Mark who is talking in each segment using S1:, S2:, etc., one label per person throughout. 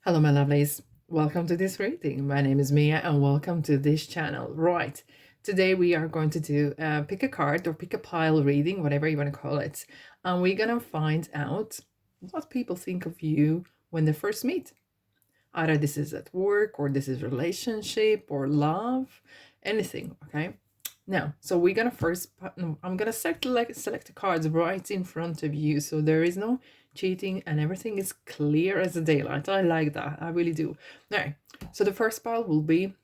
S1: Hello, my lovelies. Welcome to this reading. My name is Mia, and welcome to this channel. Right, today we are going to do pick a card or pick a pile reading, whatever you want to call it. And we're going to find out what people think of you when they first meet. Either this is at work, or this is relationship, or love, anything, okay? Now, so we're gonna first, I'm gonna select the cards right in front of you, so there is no cheating and everything is clear as the daylight. I like that, I really do. All right, so the first pile will be,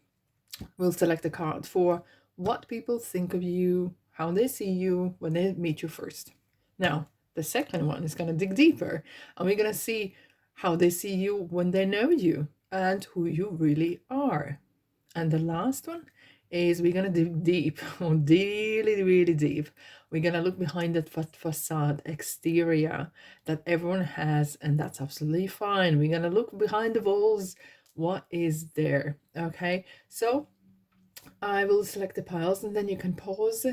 S1: we'll select a card for what people think of you, how they see you when they meet you first. Now, the second one is gonna dig deeper, and we're gonna see how they see you when they know you and who you really are. And the last one is we're gonna dig deep, really, really deep. We're gonna look behind that facade exterior that everyone has, and that's absolutely fine. We're gonna look behind the walls. What is there? Okay, so I will select the piles, and then you can pause.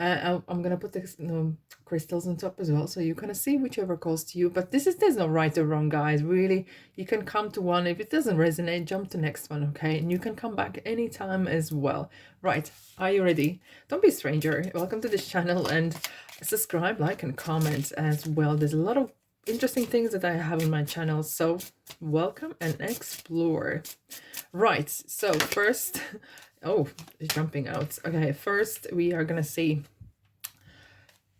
S1: I'm gonna put the crystals on top as well, so you kind of see whichever calls to you. But there's no right or wrong, guys. Really, you can come to one. If it doesn't resonate, jump to the next one, okay? And you can come back anytime as well. Right, are you ready? Don't be a stranger. Welcome to this channel, and subscribe, like, and comment as well. There's a lot of interesting things that I have on my channel, so welcome and explore. Right, so first, oh, it's jumping out. Okay, first we are gonna see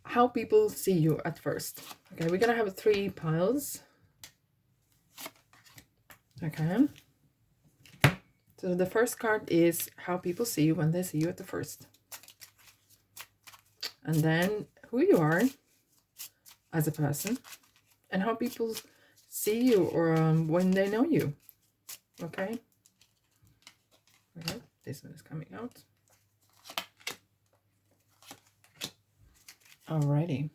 S1: how people see you at first. Okay, we're gonna have 3 piles. Okay, so the first card is how people see you when they see you at the first, and then who you are as a person, and how people see you or when they know you. Okay, this one is coming out. Alrighty,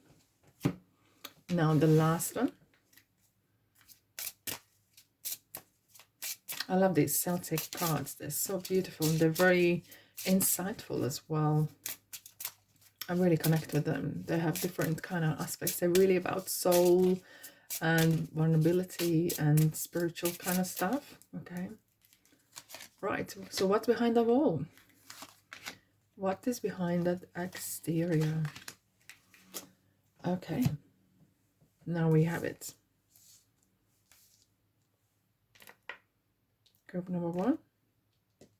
S1: now the last one. I love these Celtic cards. They're so beautiful and they're very insightful as well. I really connect with them. They have different kind of aspects. They're really about soul and vulnerability and spiritual kind of stuff. Okay, right, so what's behind the wall? What is behind that exterior? Okay, now we have it. Group number 1,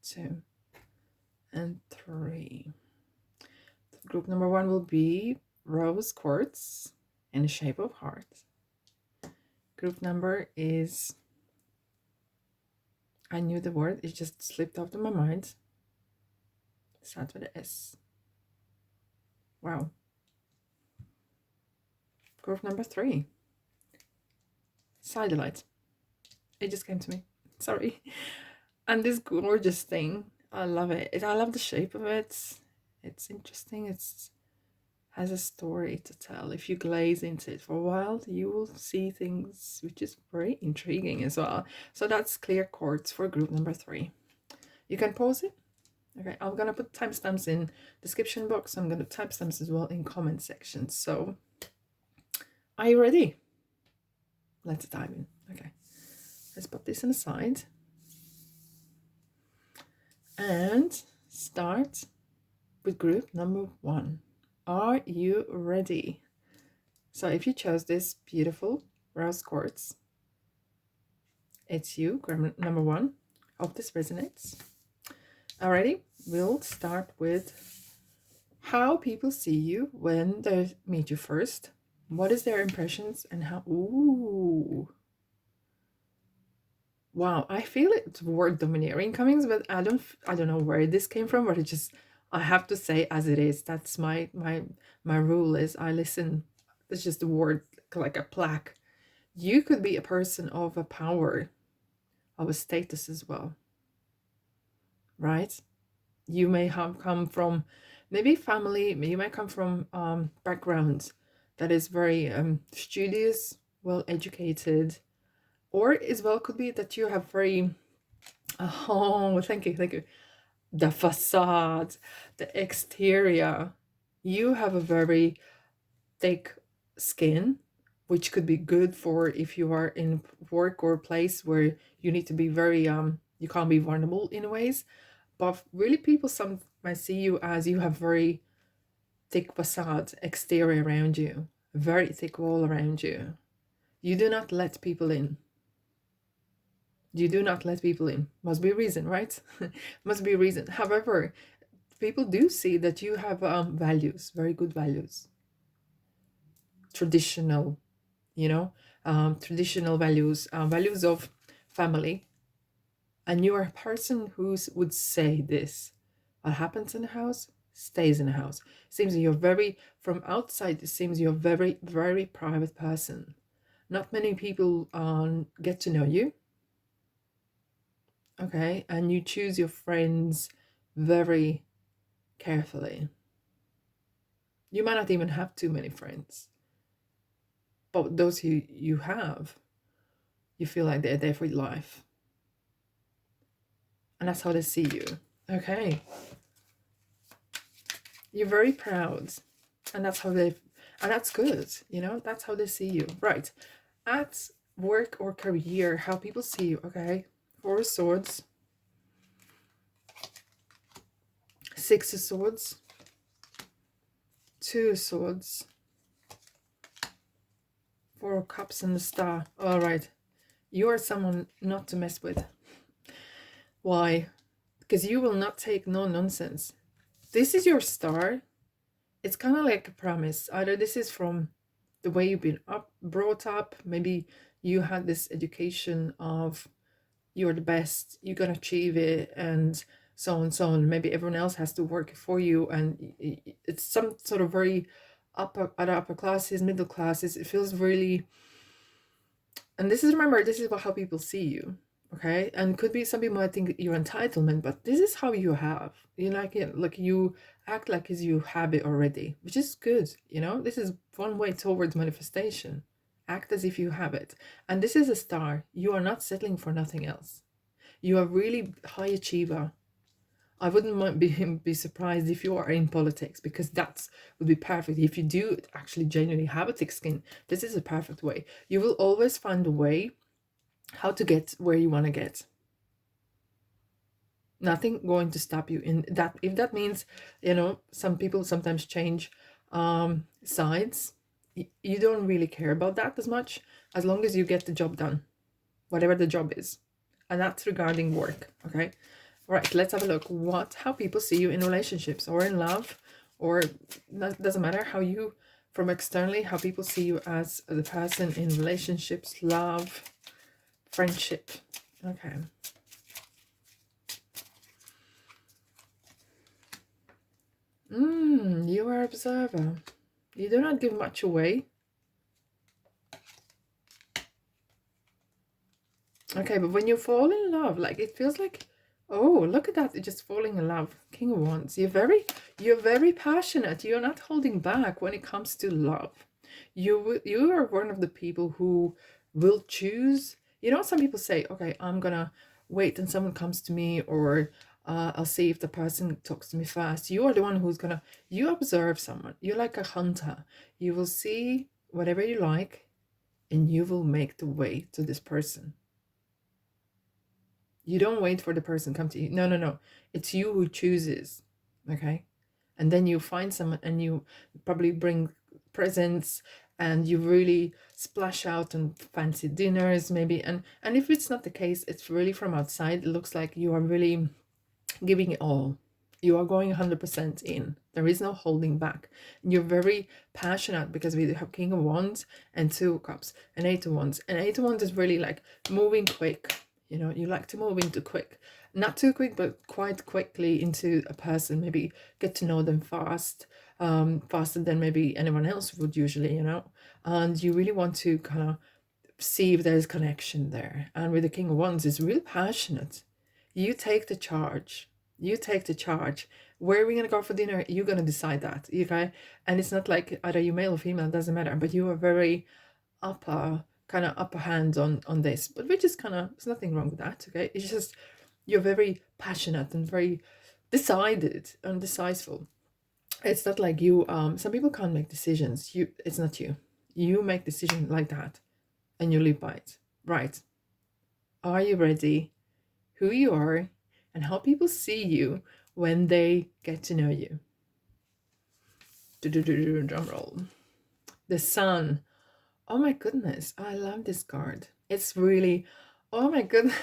S1: 2, and 3. Group number 1 will be rose quartz in the shape of heart. Group number is, I knew the word, it just slipped out of my mind. It starts with an S. Wow. Group number 3, Sodalite. It just came to me. Sorry. And this gorgeous thing, I love it. I love the shape of it. It's interesting. It's has a story to tell. If you glaze into it for a while, you will see things which is very intriguing as well. So that's clear quartz for group number 3. You can pause it. Okay, I'm gonna put timestamps in description box. I'm gonna timestamps as well in comment section. So are you ready? Let's dive in. Okay, let's put this on the side and start with group number 1. Are you ready? So if you chose this beautiful rose quartz, it's you, group number 1. Hope this resonates. Alrighty, we'll start with how people see you when they meet you first. What is their impressions and how? Ooh, wow! I feel it's word domineering comings, but I don't know where this came from, but it just, I have to say as it is. That's my rule is I listen. It's just a word like a plaque. You could be a person of a power, of a status as well, right? You may have come from maybe family. You might come from backgrounds that is very studious, well educated, or as well could be that you have very oh, thank you, the facade, the exterior. You have a very thick skin, which could be good for if you are in work or place where you need to be very you can't be vulnerable in ways. But really, people some might see you as you have very thick facade exterior around you, very thick wall around you. You do not let people in. You do not let people in. Must be a reason, right? Must be a reason. However, people do see that you have values, very good values, traditional, you know, traditional values, values of family. And you are a person who would say this: what happens in the house stays in the house. Seems you're very, from outside, it seems you're very, very private person. Not many people get to know you. Okay, and you choose your friends very carefully. You might not even have too many friends, but those who you have, you feel like they're there for your life. And that's how they see you. Okay. You're very proud. And that's how they, and that's good, you know, that's how they see you. Right. At work or career, how people see you. Okay. 4 of Swords. 6 of Swords. 2 of Swords. 4 of Cups and the Star. All right. You are someone not to mess with. Why? Because you will not take no nonsense. This is your star. It's kind of like a promise. Either this is from the way you've been brought up. Maybe you had this education of you're the best, you're gonna achieve it, and so on and so on. Maybe everyone else has to work for you, and it's some sort of very upper classes, middle classes. It feels really, and this is, remember, this is how people see you. Okay, and could be some people might think you're entitlement, but this is how you have, you like it, like you act like as you have it already, which is good, you know. This is one way towards manifestation. Act as if you have it. And this is a star. You are not settling for nothing else. You are really high achiever. I wouldn't be surprised if you are in politics, because that would be perfect. If you do actually genuinely have a thick skin, this is a perfect way. You will always find a way how to get where you want to get. Nothing going to stop you in that. If that means, you know, some people sometimes change sides, you don't really care about that as much, as long as you get the job done, whatever the job is. And that's regarding work. Okay, right, let's have a look how people see you in relationships or in love, or doesn't matter how you, from externally, how people see you as the person in relationships, love, friendship. Okay. You are observer. You do not give much away. Okay, but when you fall in love, like, it feels like, oh, look at that, you're just falling in love. King of Wands. You're very passionate. You're not holding back when it comes to love. You are one of the people who will choose. You know, some people say, okay, I'm gonna wait and someone comes to me, or I'll see if the person talks to me fast. You are the one who's gonna, you observe someone. You're like a hunter. You will see whatever you like, and you will make the way to this person. You don't wait for the person to come to you. No, no, no. It's you who chooses. Okay? And then you find someone, and you probably bring presents, and you really splash out on fancy dinners maybe. And if it's not the case, it's really from outside. It looks like you are really giving it all. You are going 100% in. There is no holding back. You're very passionate, because we have King of Wands and 2 of Cups and 8 of Wands. And 8 of Wands is really like moving quick. You know, you like to move into quick. Not too quick, but quite quickly into a person. Maybe get to know them fast, faster than maybe anyone else would usually, you know. And you really want to kind of see if there's connection there. And with the King of Wands, it's really passionate. You take the charge. You take the charge. Where are we going to go for dinner? You're going to decide that, okay? And it's not like either you male or female, doesn't matter. But you are very kind of upper hand on this. But which is kind of, there's nothing wrong with that, okay? It's just, you're very passionate and very decided and decisive. It's not like you, some people can't make decisions. It's not you. You make decisions like that and you live by it. Right. Are you ready? Who you are and how people see you when they get to know you. Drum roll. The Sun. Oh my goodness, I love this card. It's really, oh my goodness.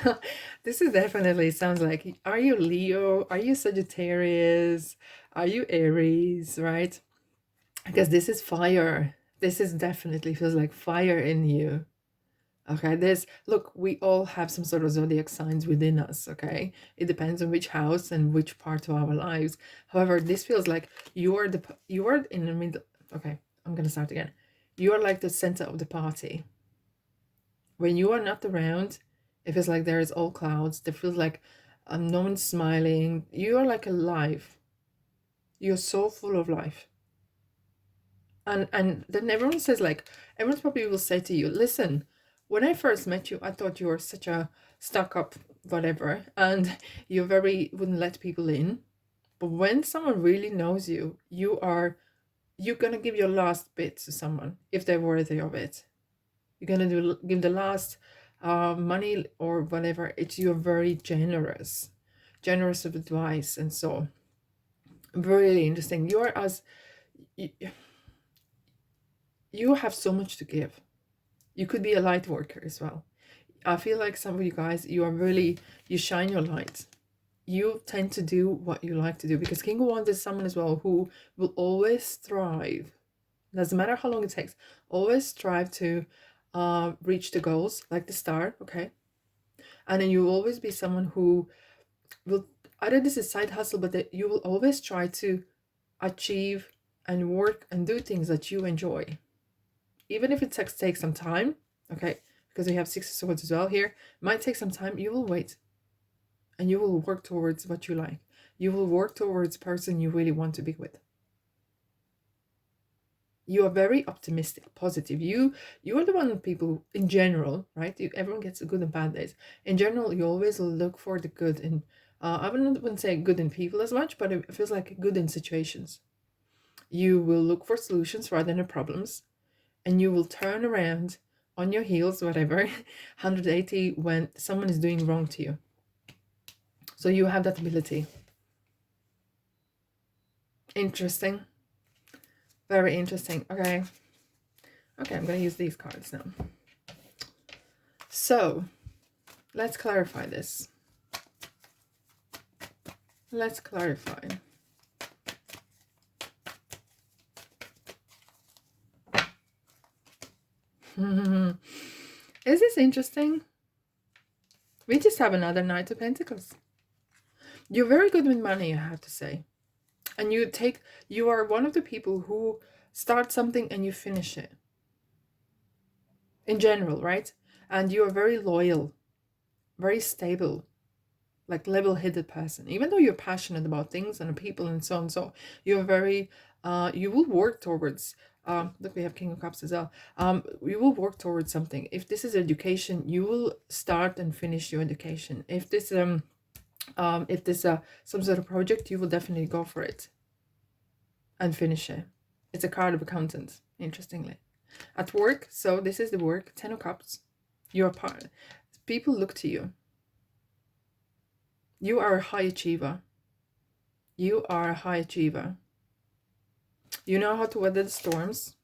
S1: This is definitely sounds like, are you Leo? Are you Sagittarius? Are you Aries, right? Because this is fire. This is definitely feels like fire in you. Okay, look, we all have some sort of zodiac signs within us, okay? It depends on which house and which part of our lives. However, this feels like you are in the middle. Okay, I'm gonna start again. You are like the center of the party. When you are not around, it feels like there is all clouds. There feels like no one's smiling. You are like alive. You're so full of life. And then everyone says, like, everyone probably will say to you, listen, when I first met you, I thought you were such a stuck up whatever, and you wouldn't let people in. But when someone really knows you, you're gonna give your last bit to someone if they're worthy of it. You're gonna give the last money or whatever. You're very generous of advice, and so really interesting. You have so much to give. You could be a light worker as well. I feel like some of you guys, you shine your light. You tend to do what you like to do, because King of Wands is someone as well who will always strive. Doesn't matter how long it takes. Always strive to reach the goals, like the star, okay? And then you will always be someone who will, either this is side hustle, but that you will always try to achieve and work and do things that you enjoy. Even if it takes some time, okay, because we have Six of Swords as well here, it might take some time, you will wait. And you will work towards what you like. You will work towards the person you really want to be with. You are very optimistic, positive. You are the one people in general, right? Everyone gets the good and bad days. In general, you always look for the good in, I wouldn't say good in people as much, but it feels like good in situations. You will look for solutions rather than problems. And you will turn around on your heels, whatever, 180 when someone is doing wrong to you. So you have that ability. Interesting. Very interesting. Okay, I'm going to use these cards now. So let's clarify this. Let's clarify. Is this interesting? We just have another Knight of Pentacles. You're very good with money, I have to say. And you are one of the people who start something and you finish it. In general, right? And you are very loyal, very stable, like level-headed person. Even though you're passionate about things and people and so on, so you're very, you will work towards, look, we have King of Cups as well. You will work towards something. If this is education, you will start and finish your education. If this some sort of project, you will definitely go for it and finish it. It's a card of accountant, interestingly. At work, so this is the work, 10 of Cups. You're part. People look to you. You are a high achiever. You are a high achiever. You know how to weather the storms.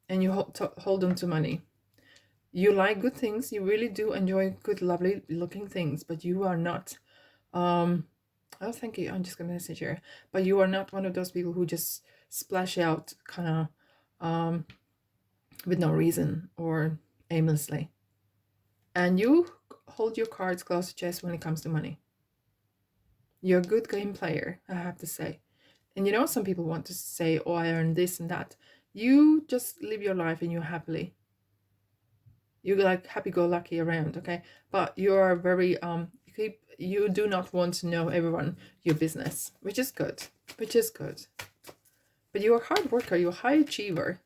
S1: And you hold on to money. You like good things. You really do enjoy good, lovely looking things. But you are not... oh, thank you. I'm just going to message here. But you are not one of those people who just splash out kind of with no reason or aimlessly. And you hold your cards close to chest when it comes to money. You're a good game player, I have to say. And you know, some people want to say, oh, I earned this and that. You just live your life and you're happily. You're like happy-go-lucky around, okay? But you are very, you do not want to know everyone your business, which is good, which is good. But you're a hard worker, you're a high achiever.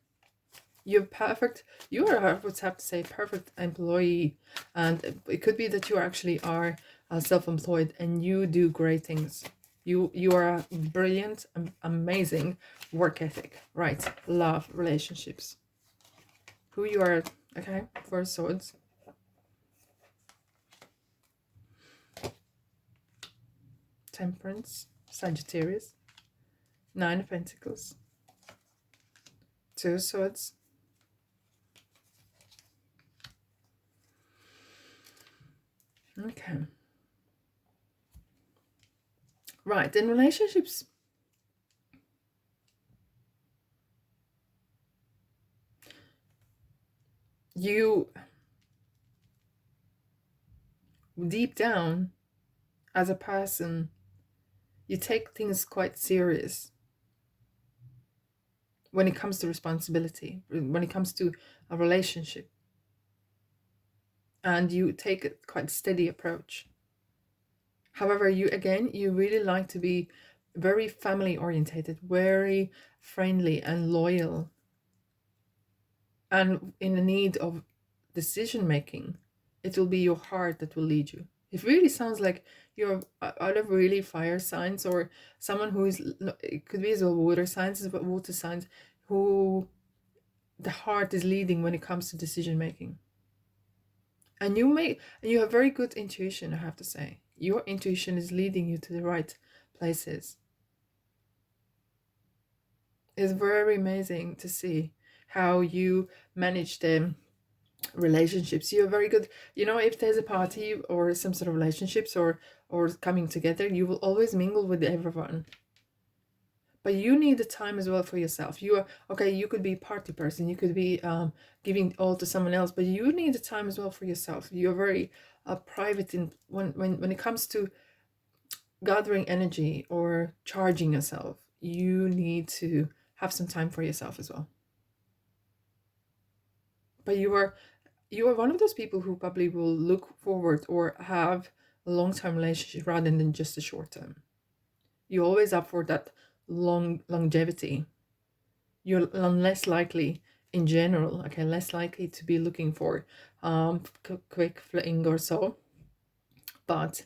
S1: You're perfect, you are, I would have to say, perfect employee. And it could be that you actually are self-employed and you do great things. You are a brilliant, amazing work ethic. Right. Love, relationships. Who you are. Okay. 4 swords. Temperance. Sagittarius. 9 of Pentacles. 2 swords. Okay. Right. In relationships, you deep down as a person, you take things quite serious when it comes to responsibility, when it comes to a relationship, and you take a quite steady approach. However, you really like to be very family orientated, very friendly and loyal, and in the need of decision making. It will be your heart that will lead you. It really sounds like you're out of really fire signs, or someone who is, it could be as well water signs, but water signs who the heart is leading when it comes to decision making. And you have very good intuition, I have to say. Your intuition is leading you to the right places. It's very amazing to see how you manage the relationships. You're very good. If there's a party or some sort of relationships or coming together, you will always mingle with everyone. But you need the time as well for yourself. You are okay. You could be a party person. You could be giving all to someone else. But you need the time as well for yourself. You're very private in when it comes to gathering energy or charging yourself. You need to have some time for yourself as well. But you are one of those people who probably will look forward or have a long-term relationship rather than just a short term. You're always up for that longevity. You're less likely in general, okay, less likely to be looking for quick fling or so. But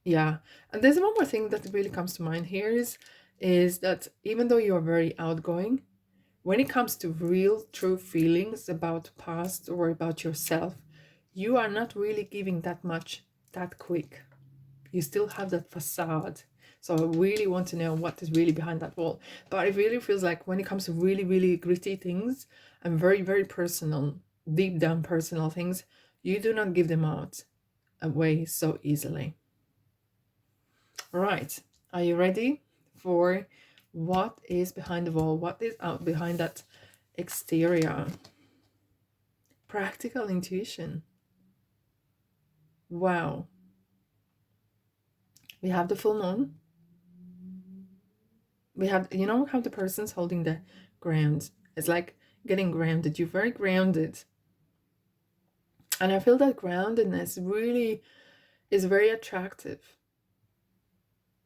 S1: yeah, and there's one more thing that really comes to mind here is that even though you're very outgoing, when it comes to real true feelings about past or about yourself, you are not really giving that much that quick. You still have that facade. So I really want to know what is really behind that wall. But it really feels like when it comes to really, really gritty things and very, very personal, deep down personal things, you do not give them out away so easily. Right. Are you ready for what is behind the wall? What is out behind that exterior? Practical intuition. Wow. We have the full moon. We have, how the person's holding the ground. It's like getting grounded. You're very grounded. And I feel that groundedness really is very attractive.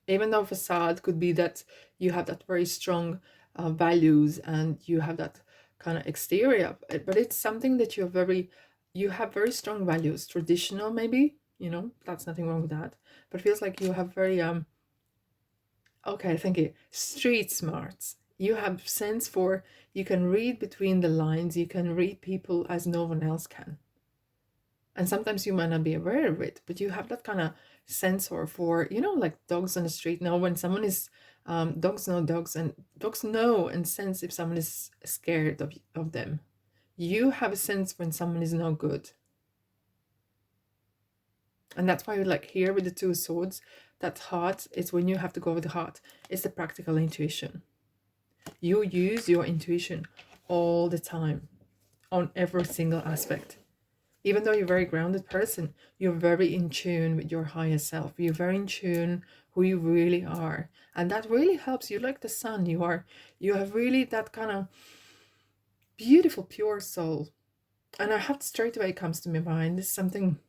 S1: Even though facade could be that you have that very strong values and you have that kind of exterior, but it's something that you have very strong values, traditional maybe, that's nothing wrong with that, but it feels like you have very okay, thank you, street smarts. You have sense for, you can read between the lines, you can read people as no one else can. And sometimes you might not be aware of it, but you have that kind of sensor for, like dogs on the street. Now, when someone is, dogs know and sense if someone is scared of them. You have a sense when someone is no good. And that's why, like here with the 2 swords, that heart is when you have to go with the heart. It's the practical intuition. You use your intuition all the time on every single aspect. Even though you're a very grounded person, you're very in tune with your higher self. You're very in tune who you really are. And that really helps you, like the sun. You have really that kind of beautiful, pure soul. And I have straight away comes to my mind, this something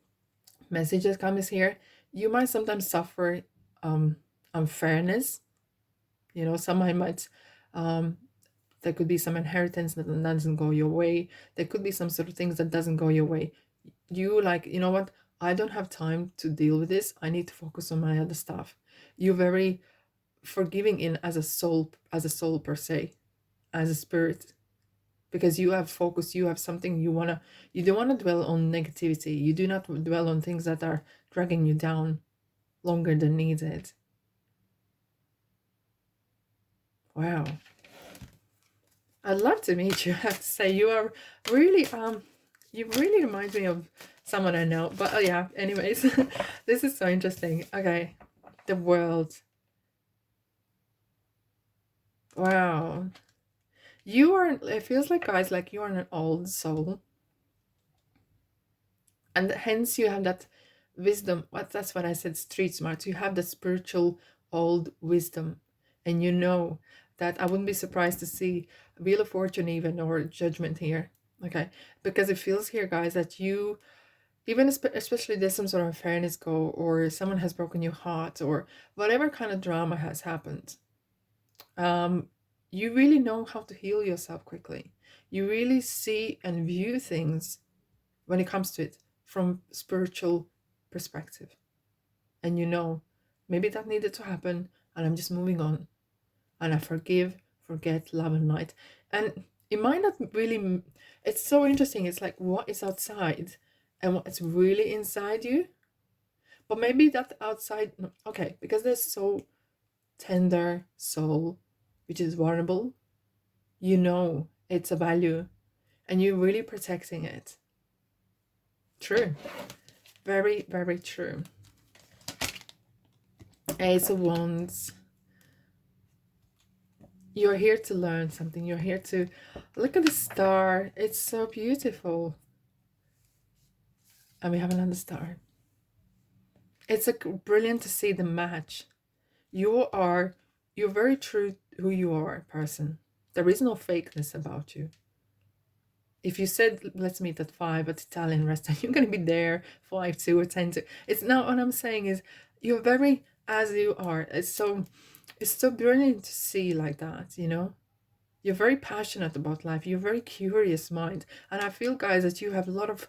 S1: message that comes here. You might sometimes suffer unfairness. Someone might there could be some inheritance that doesn't go your way. There could be some sort of things that doesn't go your way. You like, you know what? I don't have time to deal with this. I need to focus on my other stuff. You're very forgiving in as a soul per se, as a spirit, because you have focus, you have something you don't want to dwell on negativity. You do not dwell on things that are dragging you down longer than needed. Wow. I'd love to meet you. I have to say, you are really you really remind me of someone I know. But yeah, anyways, this is so interesting. Okay, the world. Wow, you are. It feels like, guys, like you are an old soul, and hence you have that wisdom. That's what I said. Street smart. You have the spiritual old wisdom, and you know that I wouldn't be surprised to see Wheel of Fortune even or Judgment here. Okay, because it feels here, guys, that you even especially there's some sort of fairness go, or someone has broken your heart, or whatever kind of drama has happened. um you really know how to heal yourself quickly. You really see and view things when it comes to it from spiritual perspective, and you know, maybe that needed to happen, and I'm just moving on, and I forgive, forget, love, and light. And it might not really, it's so interesting. It's like what is outside and what's really inside you. But maybe that outside, no, okay, because there's so tender soul, which is vulnerable, you know it's a value, and you're really protecting it. True. Very, very true. Ace of Wands. You're here to learn something. You're here to look at the star. It's so beautiful. And we have another star. It's like brilliant to see the match. You're very true who you are, person. There is no fakeness about you. If you said let's meet at 5 at Italian restaurant, you're gonna be there 5 2 or 10 2. It's not what I'm saying is you're very as you are. It's so brilliant to see like that, you know? You're very passionate about life. You're very curious mind. And I feel, guys, that you have a lot of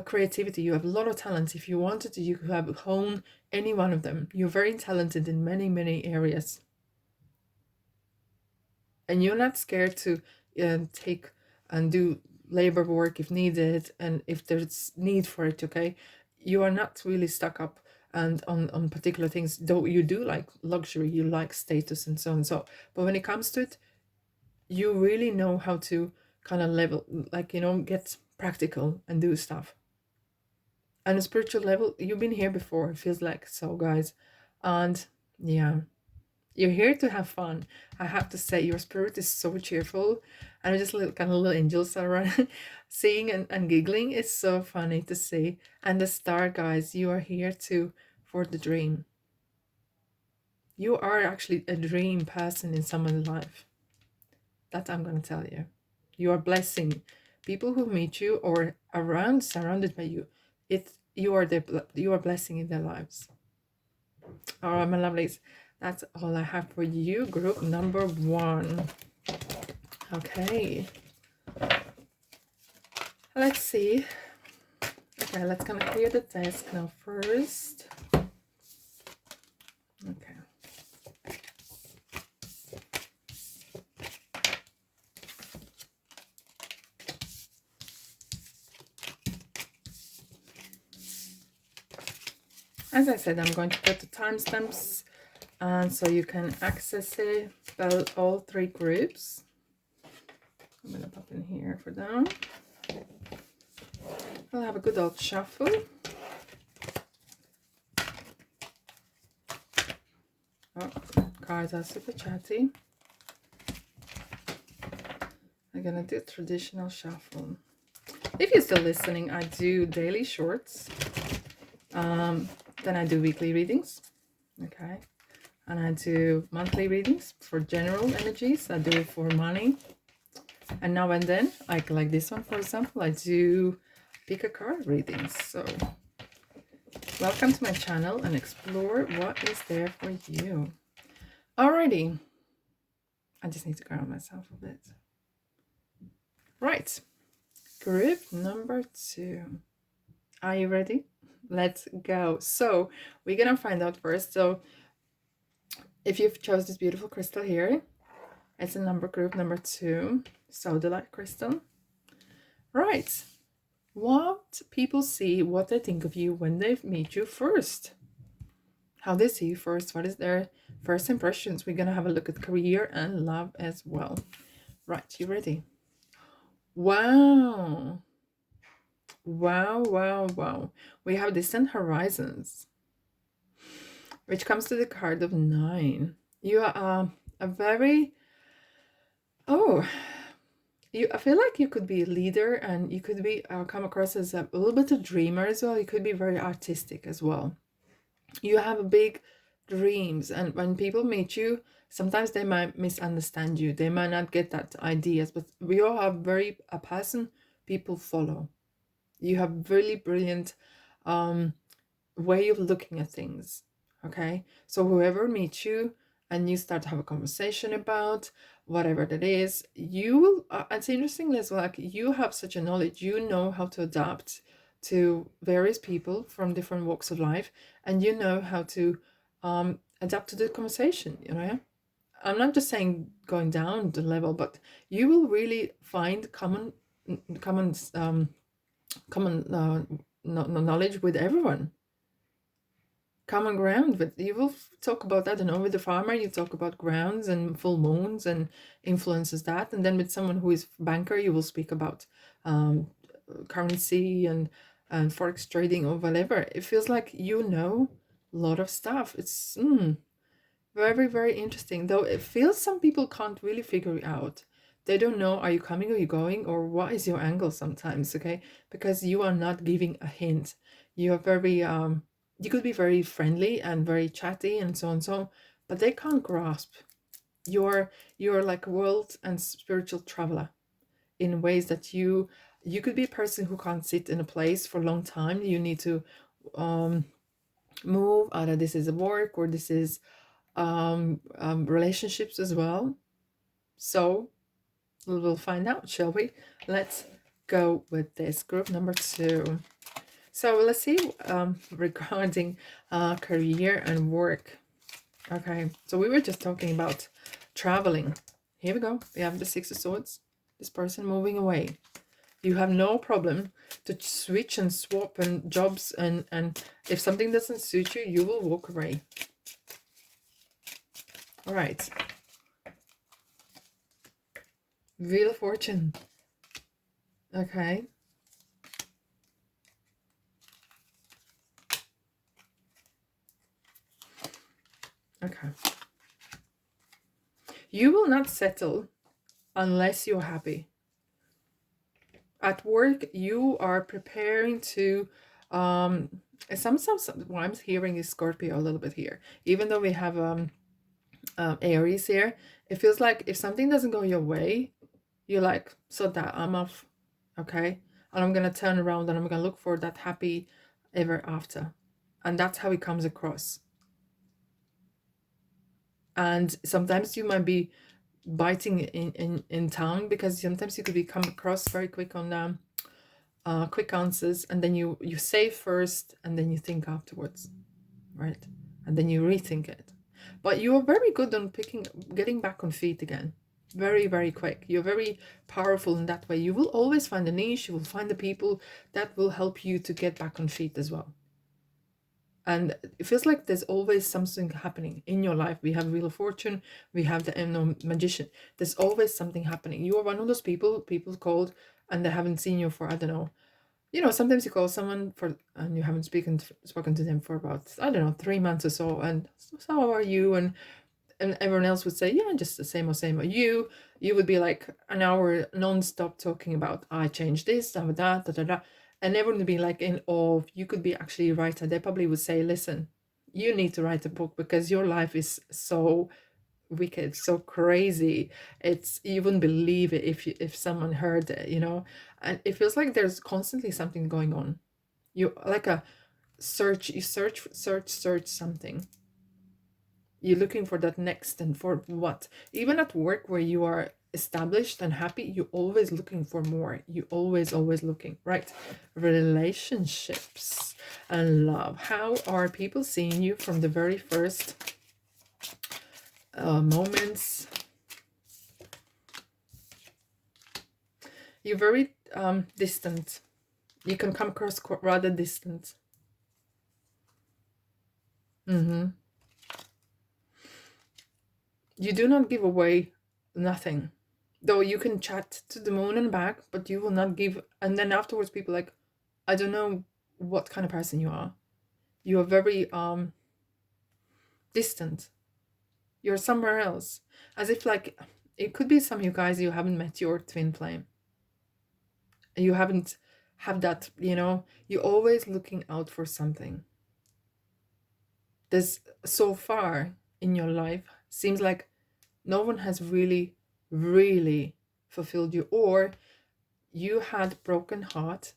S1: creativity. You have a lot of talents. If you wanted to, you could have honed any one of them. You're very talented in many, many areas. And you're not scared to take and do labor work if needed, and if there's need for it. Okay, you are not really stuck up and on particular things, though you do like luxury, you like status and so on. So but when it comes to it, you really know how to kind of level, like, you know, get practical and do stuff. And a spiritual level, you've been here before, it feels like, so guys. And yeah, you're here to have fun. I have to say, your spirit is so cheerful, and just little kind of little angels around seeing and giggling. It's so funny to see. And the star, guys, you are here to for the dream. You are actually a dream person in someone's life. That I'm gonna tell you. You are blessing people who meet you or around, surrounded by you. You are blessing in their lives. All right, my lovelies, that's all I have for you, group number 1. Okay, let's see. Okay, let's kind of clear the desk now first. Okay. As I said, I'm going to put the timestamps and so you can access it, all 3 groups. I'm going to pop in here for them. We'll have a good old shuffle. Oh, cards are super chatty. I'm going to do traditional shuffle. If you're still listening, I do daily shorts. Then I do weekly readings. Okay. And I do monthly readings for general energies. I do it for money. And now and then, like this one, for example, I do pick a card readings. So welcome to my channel and explore what is there for you. Alrighty. I just need to ground myself a bit. Right. Group number 2. Are you ready? Let's go. So we're gonna find out first. So if you've chose this beautiful crystal here, it's a number group number 2, Sodalite crystal. Right. What people see, what they think of you when they meet you first. How they see you first. What is their first impressions? We're gonna have a look at career and love as well. Right, you ready? Wow. Wow, wow, wow. We have distant horizons, which comes to the card of 9. You are a very, oh, I feel like you could be a leader, and you could be come across as a little bit of dreamer as well. You could be very artistic as well. You have big dreams, and when people meet you, sometimes they might misunderstand you. They might not get that ideas, but we all have very a person people follow. You have really brilliant way of looking at things. Okay, so whoever meets you and you start to have a conversation about whatever that is, you will it's interesting as well, like you have such a knowledge, you know how to adapt to various people from different walks of life, and you know how to adapt to the conversation, you know. I'm not just saying going down the level, but you will really find common knowledge with everyone, common ground. But you will talk about, I don't know, with the farmer you talk about grounds and full moons and influences that, and then with someone who is banker you will speak about um, currency and forex trading or whatever. It feels like you know a lot of stuff. It's very, very interesting, though it feels some people can't really figure it out. They don't know, are you coming, are you going, or what is your angle sometimes, okay? Because you are not giving a hint. You are very, you could be very friendly and very chatty and so on, so, but they can't grasp. You're like a world and spiritual traveler in ways that you could be a person who can't sit in a place for a long time. You need to move, either this is a work or this is relationships as well. So we'll find out, shall we? Let's go with this group number 2. So let's see regarding career and work. Okay, so we were just talking about traveling. Here we go. We have the 6 of Swords. This person moving away. You have no problem to switch and swap and jobs, and if something doesn't suit you, you will walk away. All right. Wheel of Fortune. Okay. Okay. You will not settle unless you're happy. At work, you are preparing to some what I'm hearing is Scorpio a little bit here. Even though we have Aries here, it feels like if something doesn't go your way, you're like, so that I'm off, okay? And I'm gonna turn around and I'm gonna look for that happy ever after. And that's how it comes across. And sometimes you might be biting in tongue, because sometimes you could be come across very quick on quick answers, and then you say first and then you think afterwards, right? And then you rethink it. But you are very good on getting back on feet again. Very, very quick. You're very powerful in that way. You will always find a niche. You will find the people that will help you to get back on feet as well. And it feels like there's always something happening in your life. We have Wheel of Fortune, we have the Magician. There's always something happening. You are one of those people called and they haven't seen you for, I don't know. You know, sometimes you call someone for and you haven't spoken to them for about, I don't know, 3 months or so, and so how are you? And everyone else would say, yeah, just the same or same. Or you would be like an hour non-stop talking about, I changed this, da da da da da. And everyone would be like in awe. You could be actually a writer. They probably would say, listen, you need to write a book because your life is so wicked, so crazy. It's, you wouldn't believe it if someone heard it, you know. And it feels like there's constantly something going on. You like a search, you search something. You're looking for that next, and for what? Even at work where you are established and happy, you're always looking for more. You always looking, right? Relationships and love. How are people seeing you from the very first moments? You're very distant. You can come across rather distant. You do not give away nothing. Though you can chat to the moon and back, but you will not give. And then afterwards, people like, I don't know what kind of person you are. You are very distant. You're somewhere else. As if like, it could be some of you guys, you haven't met your twin flame. You haven't have that, you know, you're always looking out for something. There's so far in your life, seems like no one has really fulfilled you, or you had broken heart,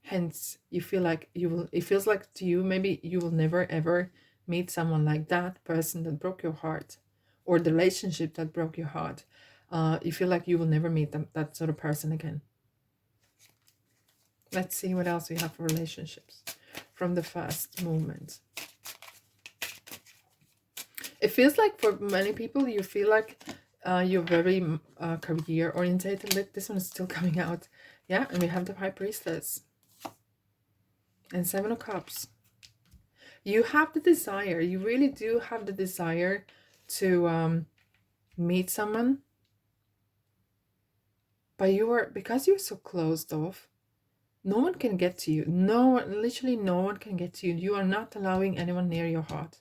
S1: hence you feel like you will, it feels like to you maybe you will never ever meet someone like that person that broke your heart, or the relationship that broke your heart. You feel like you will never meet that sort of person again. Let's see what else we have for relationships from the first moment. It feels like for many people, you feel like you're very career orientated. Look, this one is still coming out. Yeah, and we have the High Priestess and Seven of Cups. You have the desire. You really do have the desire to meet someone. But because you're so closed off, no one can get to you. No one, literally no one can get to you. You are not allowing anyone near your heart.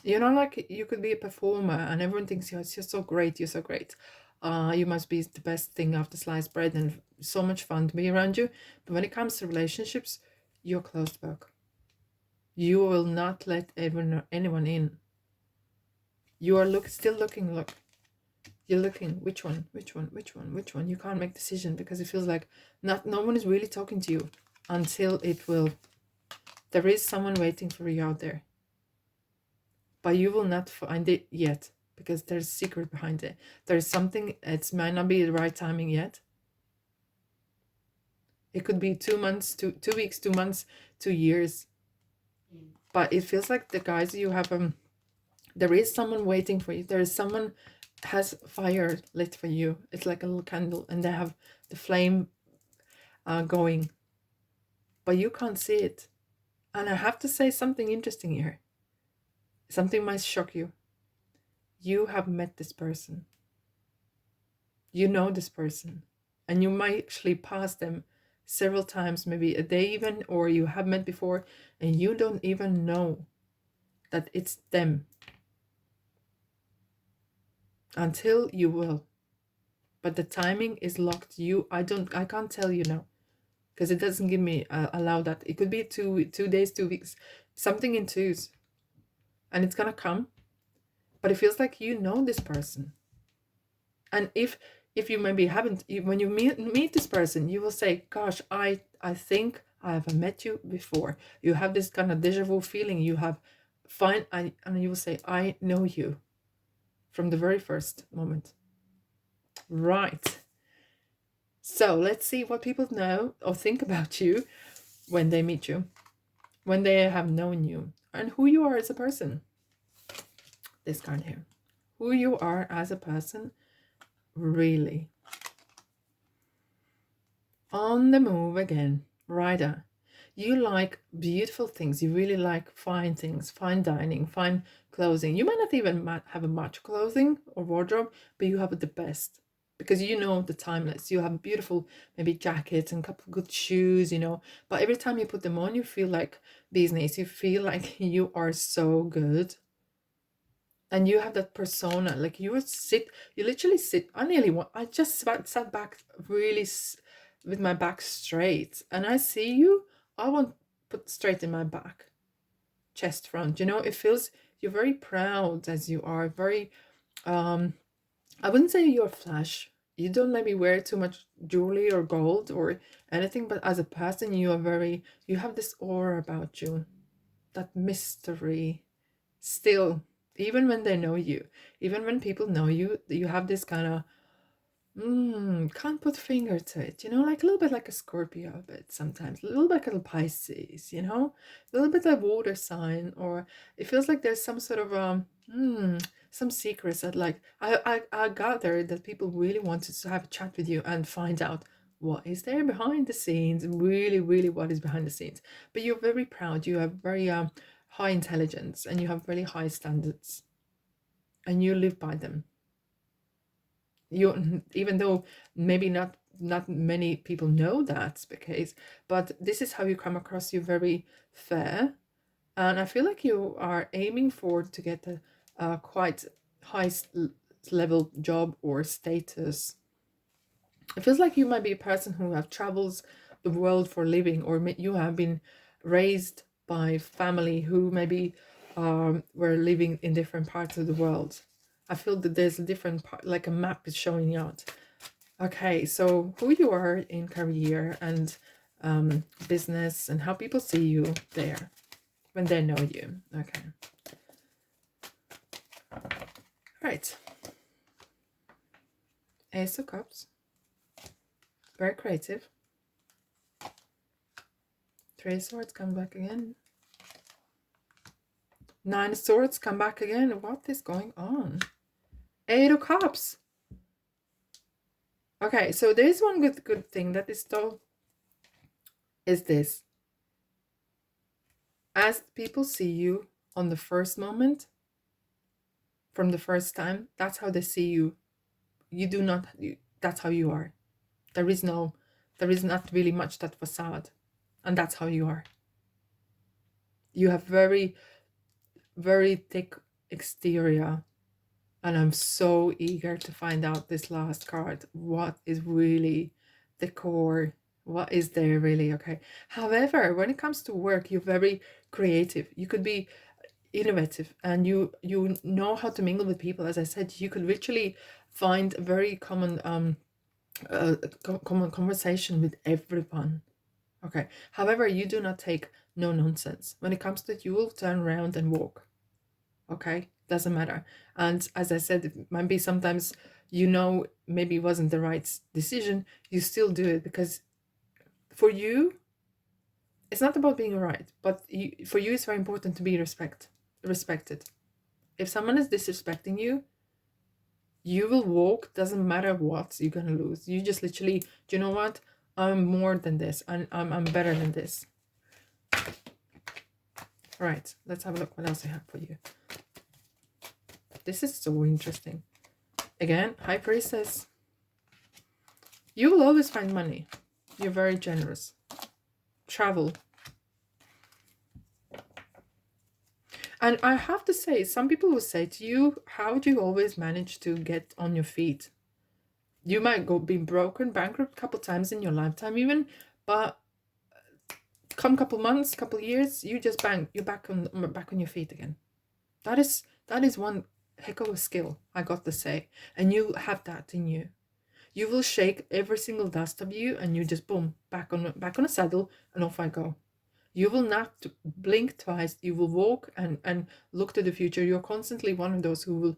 S1: You know, like you could be a performer and everyone thinks you're so great, you're so great. You must be the best thing after sliced bread and so much fun to be around you. But when it comes to relationships, you're closed book. You will not let anyone in. You are still looking, look. You're looking, which one? You can't make decision because it feels like no one is really talking to you until it will. There is someone waiting for you out there. But you will not find it yet because there's a secret behind it. There's something, it might not be the right timing yet. It could be 2 months, 2 weeks, 2 months, 2 years. But it feels like the guys you have, there is someone waiting for you. There is someone has fire lit for you. It's like a little candle and they have the flame going. But you can't see it. And I have to say something interesting here. Something might shock you. You have met this person. You know this person. And you might actually pass them several times, maybe a day even, or you have met before, and you don't even know that it's them. Until you will. But the timing is locked. I can't tell you now. Because it doesn't give me, allow that. It could be 2 days, 2 weeks. Something in twos. And it's gonna come. But it feels like you know this person. And if you maybe haven't, when you meet this person, you will say, gosh, I think I have met you before. You have this kind of deja vu feeling. You have and you will say, I know you from the very first moment. Right. So let's see what people know or think about you when they meet you, when they have known you, and who you are as a person. This card here. Who you are as a person, really. On the move again. Rider. You like beautiful things. You really like fine things, fine dining, fine clothing. You might not even have a much clothing or wardrobe, but you have the best. Because you know the timeless. You have beautiful maybe jackets and a couple of good shoes, you know. But every time you put them on, you feel like business. You feel like you are so good. And you have that persona. Like you literally sit. I just sat back really with my back straight. And I see you. I want put straight in my back. Chest front. You know, it feels you're very proud as you are. Very, I wouldn't say you're flash. You don't maybe wear too much jewelry or gold or anything, but as a person, you have this aura about you, that mystery. Still, even when they know you, even when people know you, you have this kind of can't put finger to it, like a little bit like a Scorpio a bit sometimes, a little bit like a Pisces, a little bit like water sign, or it feels like there's some sort of some secrets that like I gather that people really wanted to have a chat with you and find out what is there behind the scenes, really, really what is behind the scenes. But you're very proud, you have very high intelligence, and you have really high standards, and you live by them. You, even though maybe not many people know that's the case, but this is how you come across. You're very fair, and I feel like you are aiming for to get a quite high level job or status. It feels like you might be a person who have travels the world for living, or you have been raised by family who maybe were living in different parts of the world. I feel that there's a different part, like a map is showing out. Okay, so who you are in career and business, and how people see you there when they know you. Okay. Right. Ace of Cups. Very creative. Three of Swords, come back again. Nine of Swords, come back again. What is going on? Eight of Cups. Okay, so there's one good thing that is though, is this. As people see you on the first moment, from the first time, that's how they see you. That's how you are. There is not really much that facade, and that's how you are. You have very, very thick exterior, and I'm so eager to find out this last card. What is really the core? What is there really? Okay. However, when it comes to work, you're very creative. You could be innovative, and you know how to mingle with people. As I said, you could literally find a very common common conversation with everyone. Okay. However, you do not take no nonsense. When it comes to it, you will turn around and walk. Okay, doesn't matter. And as I said, it might be sometimes, maybe it wasn't the right decision, you still do it, because for you, it's not about being right, but for you, it's very important to be respected. If someone is disrespecting you, you will walk, doesn't matter what you're gonna lose. You just literally, do you know what? I'm more than this, and I'm better than this. Right, let's have a look what else I have for you. This is so interesting. Again, High Priestess. You will always find money. You're very generous. Travel. And I have to say, some people will say to you, how do you always manage to get on your feet? You might be broken, bankrupt a couple times in your lifetime even, but come couple months, couple years, you just bang, you're back on your feet again. That is one heck of a skill, I got to say. And you have that in you. You will shake every single dust of you, and you just boom, back on a saddle, and off I go. You will not blink twice. You will walk and look to the future. You're constantly one of those who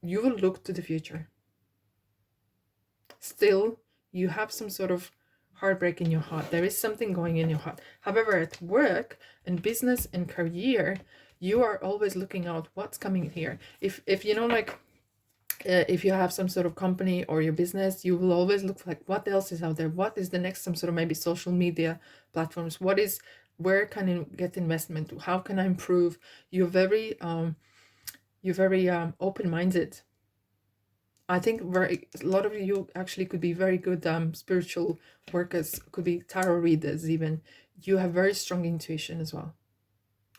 S1: you will look to the future. Still, you have some sort of heartbreak in your heart. There is something going in your heart. However, at work and business and career, you are always looking out what's coming here. If if you have some sort of company or your business, you will always look like what else is out there. What is the next, some sort of maybe social media platforms? Where can I get investment? How can I improve? You're very open-minded. I think a lot of you actually could be very good spiritual workers, could be tarot readers even. You have very strong intuition as well.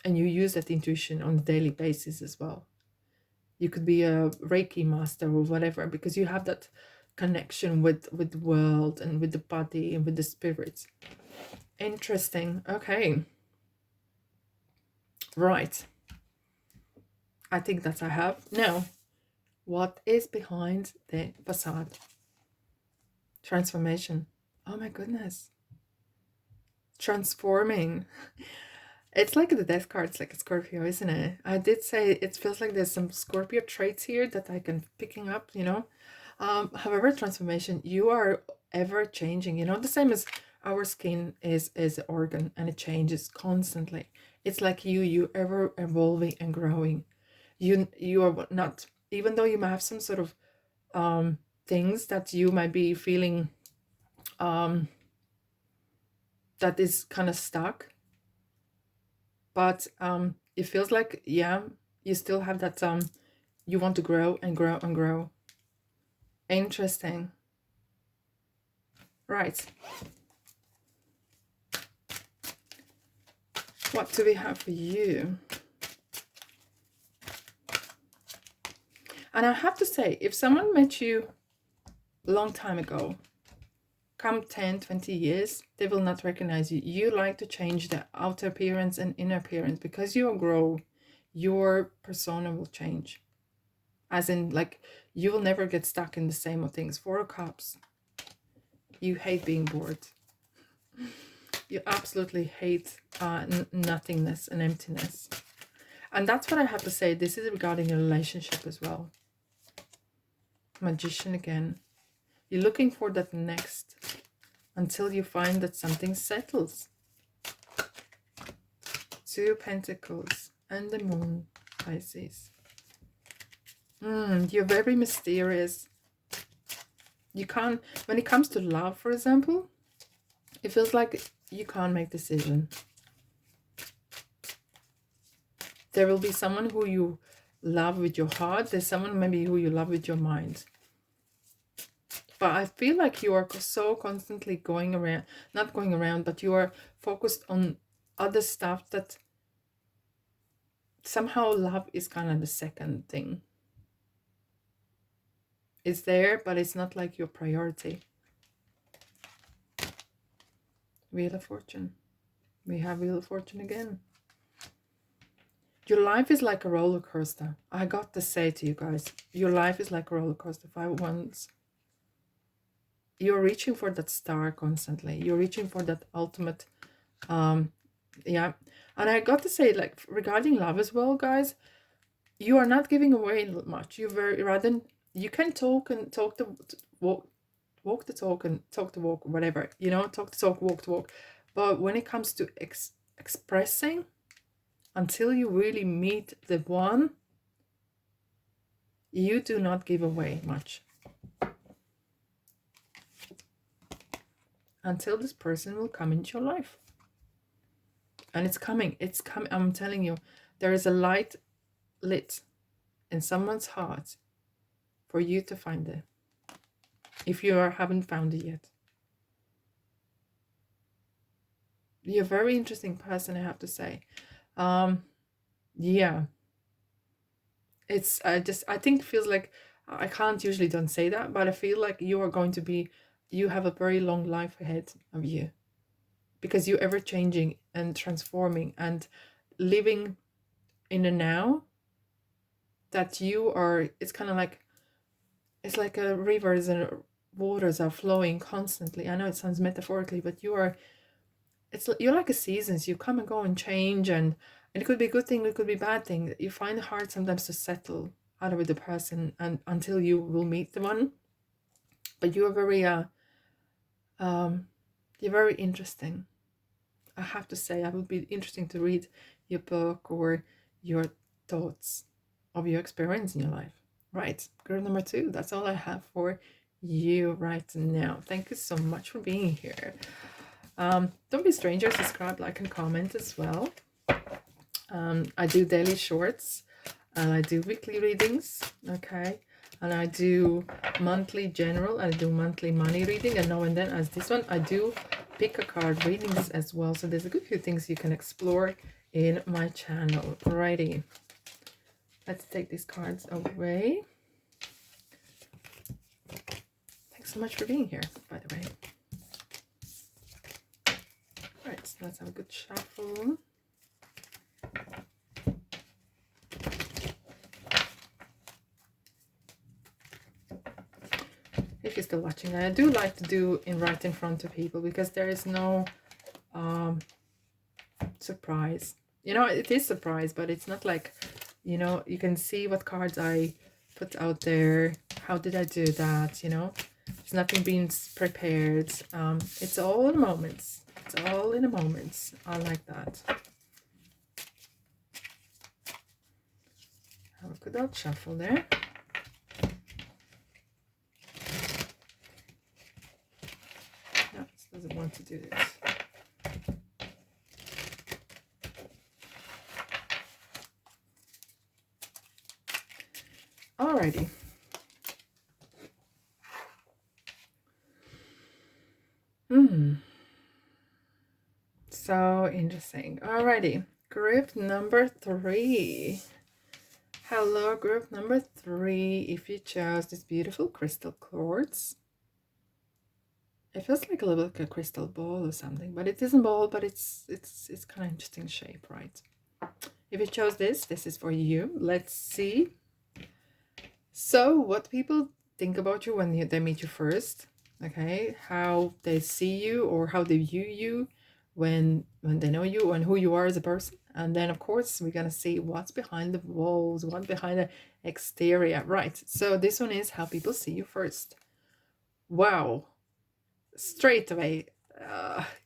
S1: And you use that intuition on a daily basis as well. You could be a Reiki master or whatever, because you have that connection with the world and with the body and with the spirits. Interesting. Okay. Right. I think that's I have. Now, what is behind the facade? Transformation. Oh my goodness. Transforming. It's like the death card. It's like a Scorpio, isn't it? I did say it feels like there's some Scorpio traits here that I can picking up, you know. However, transformation, you are ever changing, you know, the same as our skin is an organ and it changes constantly. It's like you ever evolving and growing. You are not, even though you might have some sort of things that you might be feeling that is kind of stuck, but it feels like, yeah, you still have that you want to grow and grow and grow. Interesting. Right. What do we have for you? And I have to say, if someone met you a long time ago, come 10, 20 years, they will not recognize you. You like to change the outer appearance and inner appearance because you grow, your persona will change. As in, like, you will never get stuck in the same old things. Four of Cups. You hate being bored. You absolutely hate nothingness and emptiness. And that's what I have to say. This is regarding a relationship as well. Magician again. You're looking for that next until you find that something settles. Two of Pentacles and the Moon, Pisces. You're very mysterious. You can't, when it comes to love, for example, it feels like you can't make decision. There will be someone who you love with your heart. There's someone maybe who you love with your mind. But I feel like you are so constantly going around, not going around, but you are focused on other stuff that somehow love is kind of the second thing. It's there, but it's not like your priority. Wheel of Fortune. We have Wheel of Fortune again. Your life is like a roller coaster. I got to say to you guys, your life is like a roller coaster. 5 of Wands. You're reaching for that star constantly. You're reaching for that ultimate, yeah. And I got to say, like, regarding love as well, guys, you are not giving away much. You very rather, you can talk and talk the walk the talk and talk the walk, whatever, you know, talk the talk, walk the walk. But when it comes to expressing, until you really meet the one, you do not give away much. Until this person will come into your life. And it's coming. It's coming. I'm telling you, there is a light lit in someone's heart for you to find it. If you haven't found it yet. You're a very interesting person, I have to say. Yeah. It's I think it feels like, I can't usually don't say that, but I feel like you are going to be, you have a very long life ahead of you. Because you're ever changing and transforming and living in the now, that you are, it's kind of like, it's like a rivers and waters are flowing constantly. I know it sounds metaphorically, but you are, you're like a seasons. You come and go and change, and it could be a good thing, it could be a bad thing. You find it hard sometimes to settle out with the person and until you will meet the one. But you are very you're very interesting. I have to say, it would be interesting to read your book or your thoughts of your experience in your life. Right, girl number 2, that's all I have for you right now. Thank you so much for being here. Don't be strangers, subscribe, like, and comment as well. I do daily shorts, and I do weekly readings, okay? And I do monthly general, I do monthly money reading, and now and then, as this one, I do pick a card readings as well. So there's a good few things you can explore in my channel. Alrighty, let's take these cards away. Thanks so much for being here, by the way. Alright, so let's have a good shuffle. If you're still watching, I do like to do in right in front of people because there is no surprise. You know, it is surprise, but it's not like, you know, you can see what cards I put out there. How did I do that? You know, it's nothing being prepared. It's all in moments. It's all in the moments. I like that. Have a good old shuffle there. No, it doesn't want to do this. Alrighty. So interesting. Alrighty. Group number 3. Hello, group number 3. If you chose this beautiful crystal quartz, it feels like a little like a crystal ball or something, but it isn't ball, but it's kind of interesting shape, right? If you chose this is for you. Let's see. So, what people think about you when they meet you first, okay? How they see you or how they view you when they know you and who you are as a person. And then, of course, we're going to see what's behind the walls, what's behind the exterior. Right. So, this one is how people see you first. Wow. Straight away.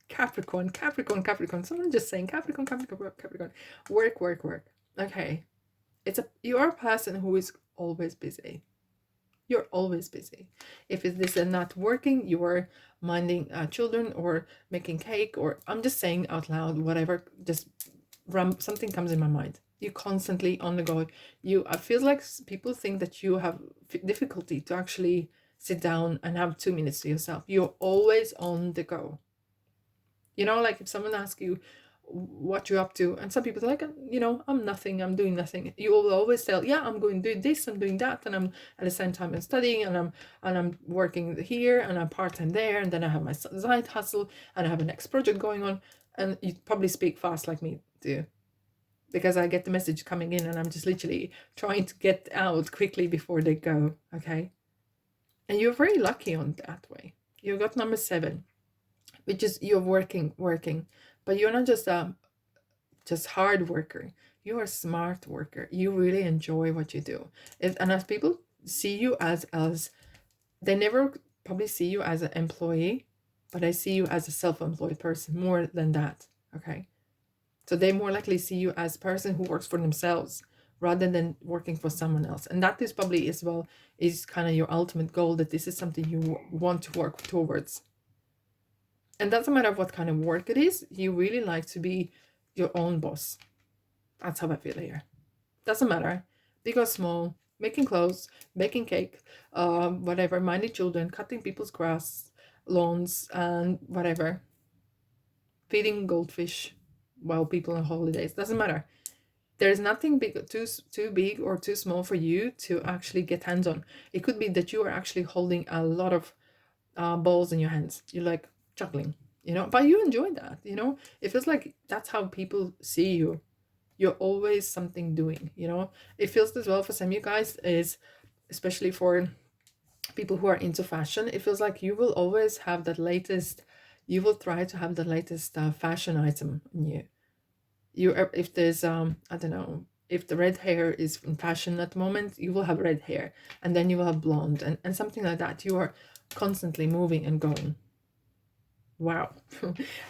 S1: Capricorn, Capricorn, Capricorn. Someone just saying Capricorn, Capricorn, Capricorn. Work, work, work. Okay. You are a person who is always busy. You're always busy. If this is not working, you are minding children or making cake, or I'm just saying out loud, whatever, just something comes in my mind. You're constantly on the go. I feel like people think that you have difficulty to actually sit down and have 2 minutes to yourself. You're always on the go. You know, like if someone asks you what you're up to, and some people are like, you know, I'm nothing, I'm doing nothing. You will always tell, yeah, I'm going to do this, I'm doing that, and I'm at the same time I'm studying, and I'm working here, and I'm part-time there, and then I have my side hustle, and I have a next project going on. And you probably speak fast like me do, because I get the message coming in and I'm just literally trying to get out quickly before they go. Okay. And you're very lucky on that way. You got number 7, which is you're working, but you're not just hard worker. You're a smart worker. You really enjoy what you do. And as people see you as they never probably see you as an employee, but I see you as a self-employed person more than that. Okay. So they more likely see you as a person who works for themselves rather than working for someone else. And that is probably as well is kind of your ultimate goal, that this is something you want to work towards. And doesn't matter what kind of work it is, you really like to be your own boss. That's how I feel here. Doesn't matter, big or small, making clothes, baking cake, whatever, minding children, cutting people's grass, lawns, and whatever, feeding goldfish while people on holidays. Doesn't matter. There's nothing big, too big or too small for you to actually get hands on. It could be that you are actually holding a lot of balls in your hands. You're like juggling, you know, but you enjoy that, you know. It feels like that's how people see you. You're always something doing, you know. It feels as well for some of you guys, is especially for people who are into fashion, it feels like you will always have that latest, you will try to have the latest fashion item in you. If there's I don't know, if the red hair is in fashion at the moment, you will have red hair, and then you will have blonde, and something like that. You are constantly moving and going. Wow.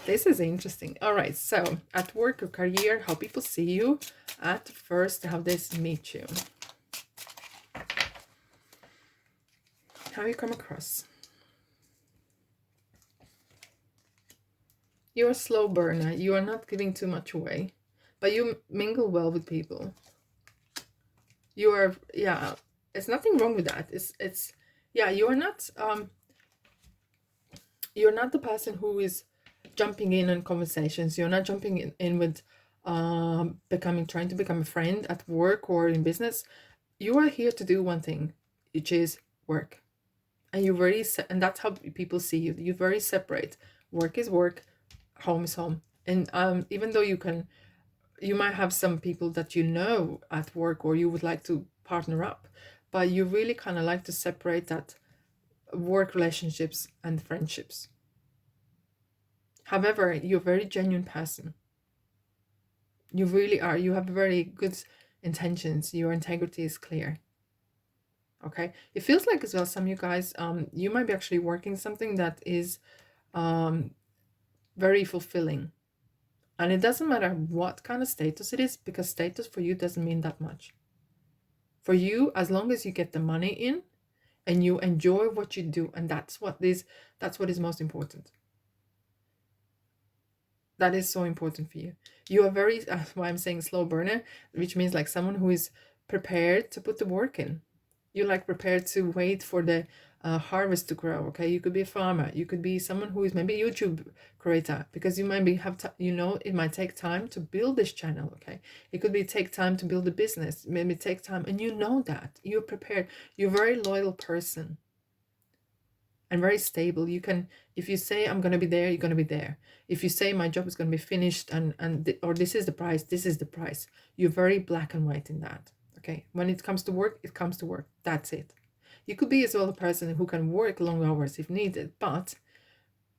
S1: This is interesting. All right, so at work or career, how people see you at first, how they meet you, how you come across. You're a slow burner. You are not giving too much away, but you mingle well with people. You are, yeah, there's nothing wrong with that. It's yeah, you're not the person who is jumping in on conversations. You're not jumping in with trying to become a friend at work or in business. You are here to do one thing, which is work. And you're very and that's how people see you. You're very separate. Work is work, home is home. And even though you might have some people that you know at work or you would like to partner up, but you really kind of like to separate that work relationships and friendships. However, you're a very genuine person. You really are. You have very good intentions. Your integrity is clear. Okay. It feels like as well, some of you guys, you might be actually working something that is very fulfilling. And it doesn't matter what kind of status it is, because status for you doesn't mean that much. For you, as long as you get the money in and you enjoy what you do, and that's what is most important. That is so important for you. You are very, that's why I'm saying slow burner, which means like someone who is prepared to put the work in. You're like prepared to wait for the harvest to grow. Okay, you could be a farmer, you could be someone who is maybe a YouTube creator, because you might be it might take time to build this channel. Okay, it could be take time to build a business, maybe take time, and you know that you're prepared. You're a very loyal person and very stable. You can, if you say I'm going to be there, you're going to be there. If you say my job is going to be finished or this is the price, this is the price. You're very black and white in that. Okay, when it comes to work, it comes to work. That's it. You could be as well a person who can work long hours if needed, but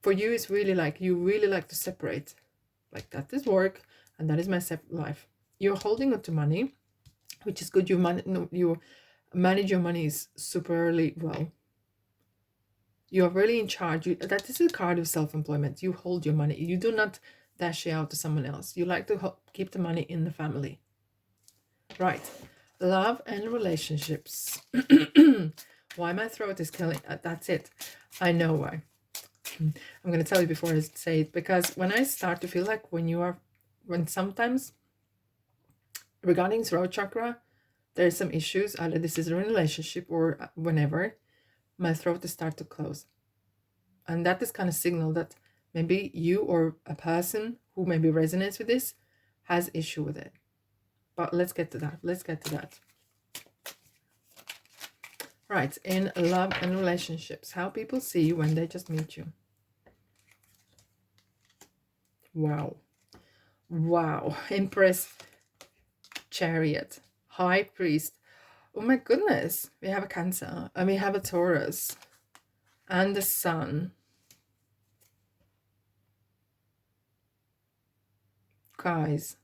S1: for you, it's really like you really like to separate. Like that is work and that is my separate life. You're holding on to money, which is good. You manage your money superly well. You are really in charge. That is a card of self-employment. You hold your money. You do not dash it out to someone else. You like to keep the money in the family. Right. Love and relationships. Why my throat is killing. That's it. I know why. I'm going to tell you before I say it, because when I start to feel like when sometimes regarding throat chakra, there's some issues, either this is a relationship or whenever, my throat is start to close. And that is kind of signal that maybe you or a person who maybe resonates with this has issue with it. But let's get to that. Right, in love and relationships, how people see you when they just meet you. Wow. Empress, Chariot, High Priest. Oh my goodness. We have a Cancer and we have a Taurus and the Sun. Guys,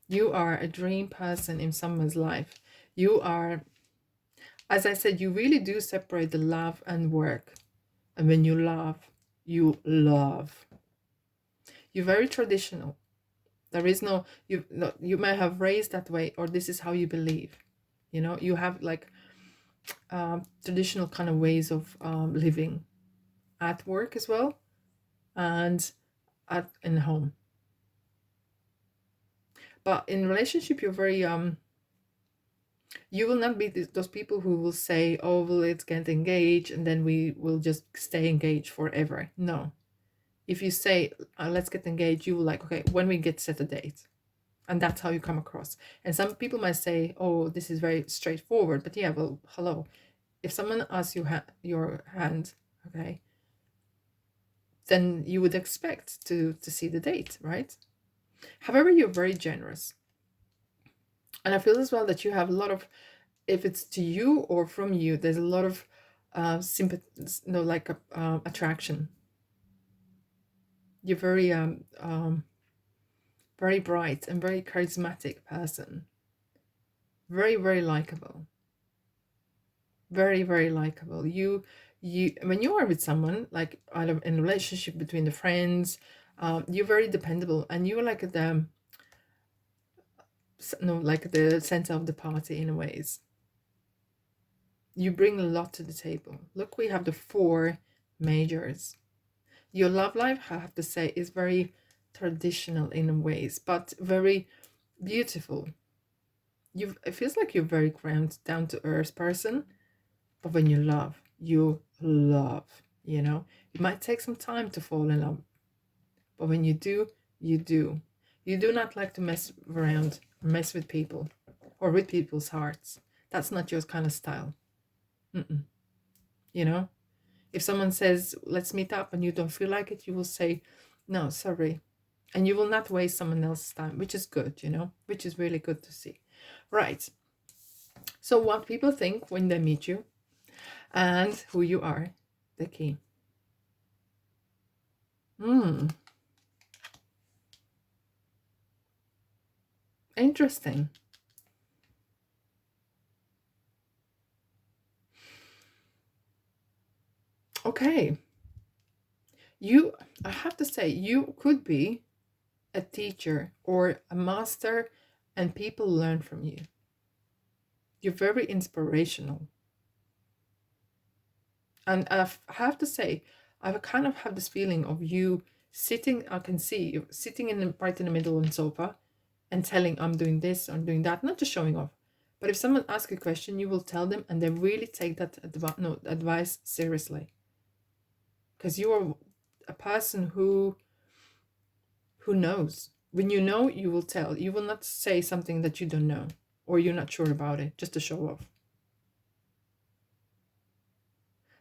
S1: you are a dream person in someone's life. You are, as I said, you really do separate the love and work. And when you love, you love. You're very traditional. There is no, you may have raised that way, or this is how you believe. You know, you have like traditional kind of ways of living at work as well, and in home. But in relationship, you're very you will not be those people who will say, oh, well, let's get engaged and then we will just stay engaged forever. No. If you say, let's get engaged, you will like, okay, when we get set a date. And that's how you come across. And some people might say, oh, this is very straightforward. But yeah, well, hello. If someone asks you your hand, okay, then you would expect to see the date, right? However, you're very generous. And I feel as well that you have a lot of, if it's to you or from you, there's a lot of sympathy, no, like attraction. You're very very bright and very charismatic person. Very, very likable. Very, very likable. You when you are with someone, like either in a relationship between the friends, you're very dependable, and you're like the like the center of the party in a ways. You bring a lot to the table. Look, we have the 4 majors. Your love life, I have to say, is very traditional in ways, but very beautiful. It feels like you're very grounded, down to earth person, but when you love, you know. It might take some time to fall in love, but when you do, you do. You do not like to mess around or mess with people or with people's hearts. That's not your kind of style. You know, if someone says, let's meet up, and you don't feel like it, you will say, no, sorry. And you will not waste someone else's time, which is good, you know, which is really good to see. Right. So what people think when they meet you and who you are, the key. Interesting. Okay. I have to say, you could be a teacher or a master, and people learn from you. You're very inspirational. And I have to say, I kind of have this feeling of you sitting, I can see you sitting right in the middle of the sofa and telling, I'm doing this, I'm doing that, not just showing off. But if someone asks a question, you will tell them, and they really take that advice seriously. Because you are a person who knows. When you know, you will tell. You will not say something that you don't know or you're not sure about it just to show off.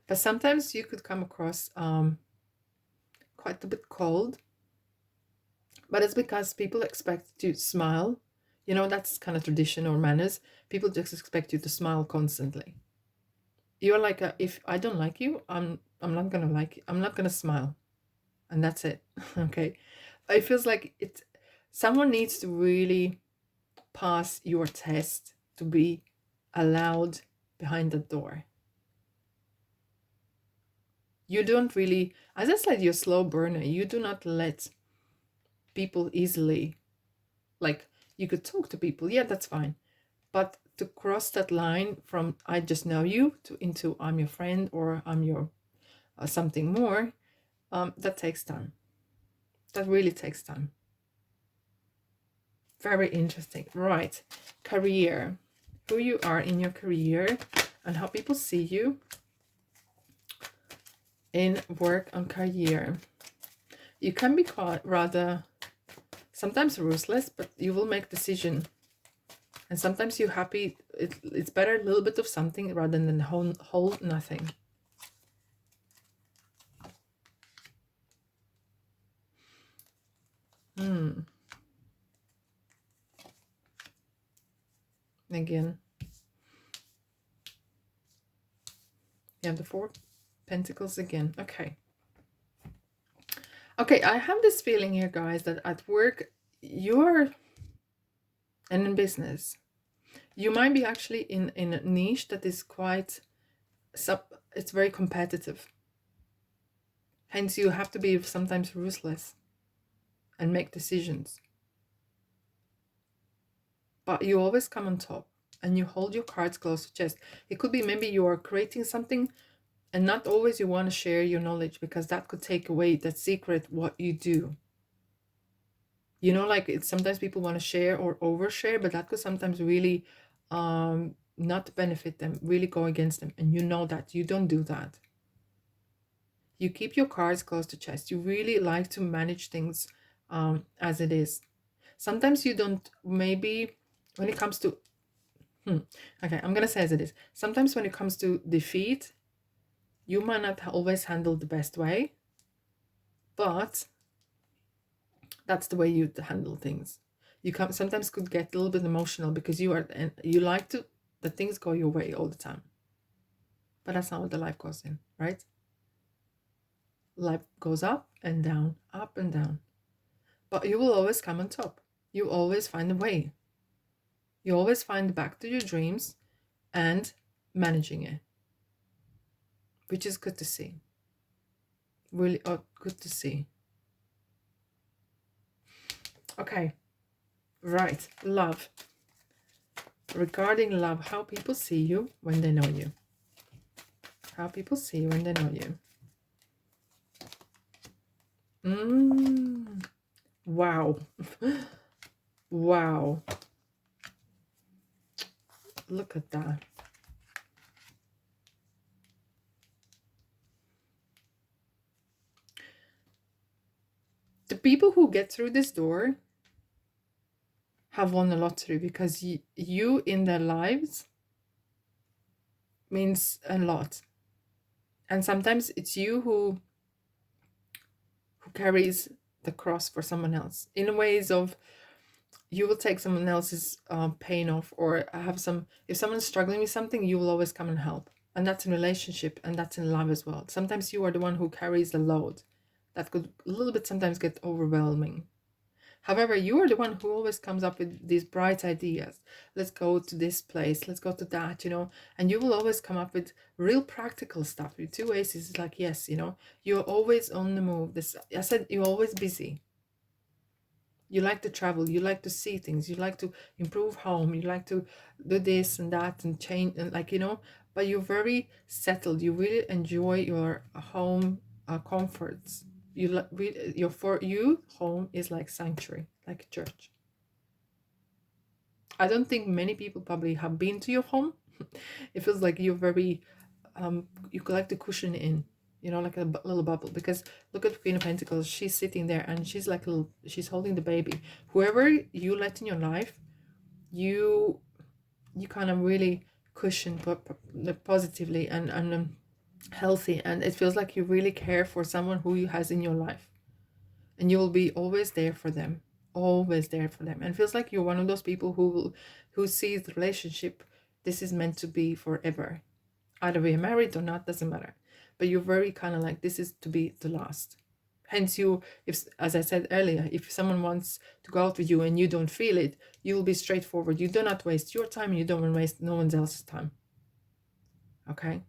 S1: But sometimes you could come across quite a bit cold, but it's because people expect you to smile. You know, that's kind of tradition or manners. People just expect you to smile constantly. You're like, if I don't like you, I'm not gonna like you. I'm not gonna smile, and that's it. Okay, it feels like it. Someone needs to really pass your test to be allowed behind the door. You don't really, as I said, you're a slow burner. You do not let people easily, like, you could talk to people, yeah, that's fine. But to cross that line from I just know you to into I'm your friend or I'm your something more, that takes time. That really takes time. Very interesting. Right. Career. Who you are in your career and how people see you in work and career. You can be quite rather sometimes ruthless, but you will make decision. And sometimes you're happy. It's better a little bit of something rather than whole nothing. Again. You have the 4 Pentacles again. Okay. Okay, I have this feeling here, guys, that at work, and in business, you might be actually in a niche that is quite, it's very competitive. Hence, you have to be sometimes ruthless and make decisions. But you always come on top and you hold your cards close to chest. It could be maybe you are creating something and not always you want to share your knowledge because that could take away that secret, what you do. You know, like it's sometimes people want to share or overshare, but that could sometimes really not benefit them, really go against them. And you know that. You don't do that. You keep your cards close to chest. You really like to manage things as it is. Sometimes you don't, maybe when it comes to, okay, I'm going to say as it is. Sometimes when it comes to defeat, you might not always handle the best way, but that's the way you handle things. You sometimes could get a little bit emotional because you like to that things go your way all the time. But that's not what the life goes in, right? Life goes up and down, up and down. But you will always come on top. You always find a way. You always find back to your dreams and managing it, which is good to see. Really good to see. Okay, right, love. Regarding love, how people see you when they know you. How people see you when they know you. Wow. Wow. Look at that. The people who get through this door have won a lottery because you in their lives means a lot. And sometimes it's you who carries the cross for someone else in ways of you will take someone else's pain off, or have if someone's struggling with something, you will always come and help. And that's in relationship and that's in love as well. Sometimes you are the one who carries the load that could a little bit sometimes get overwhelming. However, you are the one who always comes up with these bright ideas. Let's go to this place, let's go to that, you know, and you will always come up with real practical stuff. With two aces, it's like, yes, you know, you're always on the move. This, I said, you're always busy. You like to travel, you like to see things, you like to improve home, you like to do this and that and change, and like, you know, but you're very settled. You really enjoy your home comforts. You like really, your, for you, home is like sanctuary, like a church. I don't think many people probably have been to your home. It feels like you're very you like to cushion in, you know, like a little bubble. Because look at Queen of Pentacles, she's sitting there and she's like a little, she's holding the baby. Whoever you let in your life, you kind of really cushion positively and healthy, and it feels like you really care for someone who you has in your life, and you will be always there for them, always there for them. And it feels like you're one of those people who sees the relationship, this is meant to be forever. Either we're married or not, doesn't matter. But you're very kind of like, this is to be the last. Hence you, if, as I said earlier, if someone wants to go out with you and you don't feel it, you'll be straightforward. You do not waste your time, and you don't waste no one else's time. Okay?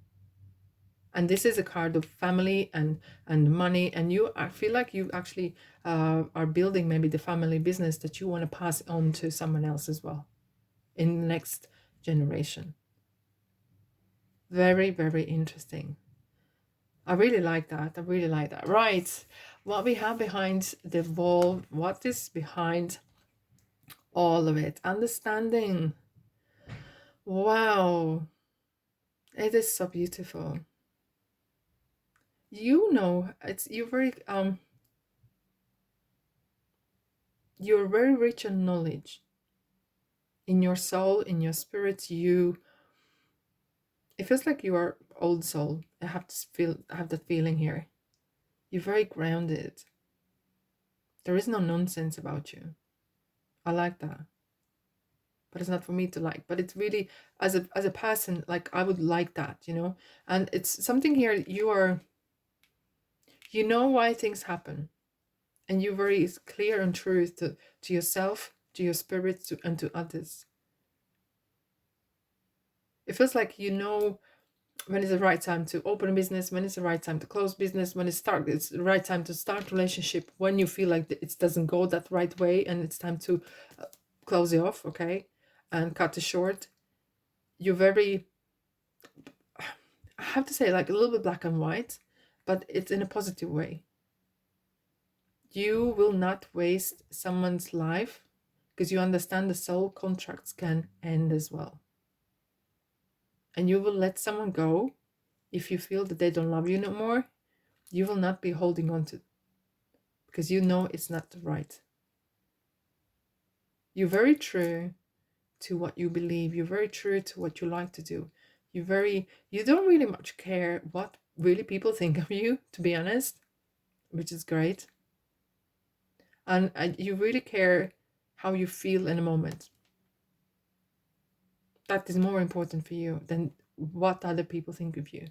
S1: And this is a card of family and money, and you, I feel like you actually are building maybe the family business that you want to pass on to someone else as well in the next generation. Very, very interesting. I really like that. I really like that. Right. What we have behind the wall, what is behind all of it? Understanding. Wow. It is so beautiful. You know, you're very rich in knowledge. In your soul, in your spirit, it feels like you are old soul. I have that feeling here. You're very grounded. There is no nonsense about you. I like that. But it's not for me to like. But it's really, as a person, like, I would like that, you know. And it's something here, you know why things happen, and you're very clear and true to yourself, to your spirit, and to others. It feels like you know when is the right time to open a business, when is the right time to close business, when it's the right time to start relationship, when you feel like it doesn't go that right way and it's time to close it off, okay, and cut it short. You're very, I have to say, like a little bit black and white, but it's in a positive way. You will not waste someone's life because you understand the soul contracts can end as well. And you will let someone go if you feel that they don't love you no more. You will not be holding on to, because you know it's not right. You're very true to what you believe. You're very true to what you like to do. You don't really much care what really people think of you, to be honest, which is great. And you really care how you feel in a moment. That is more important for you than what other people think of you.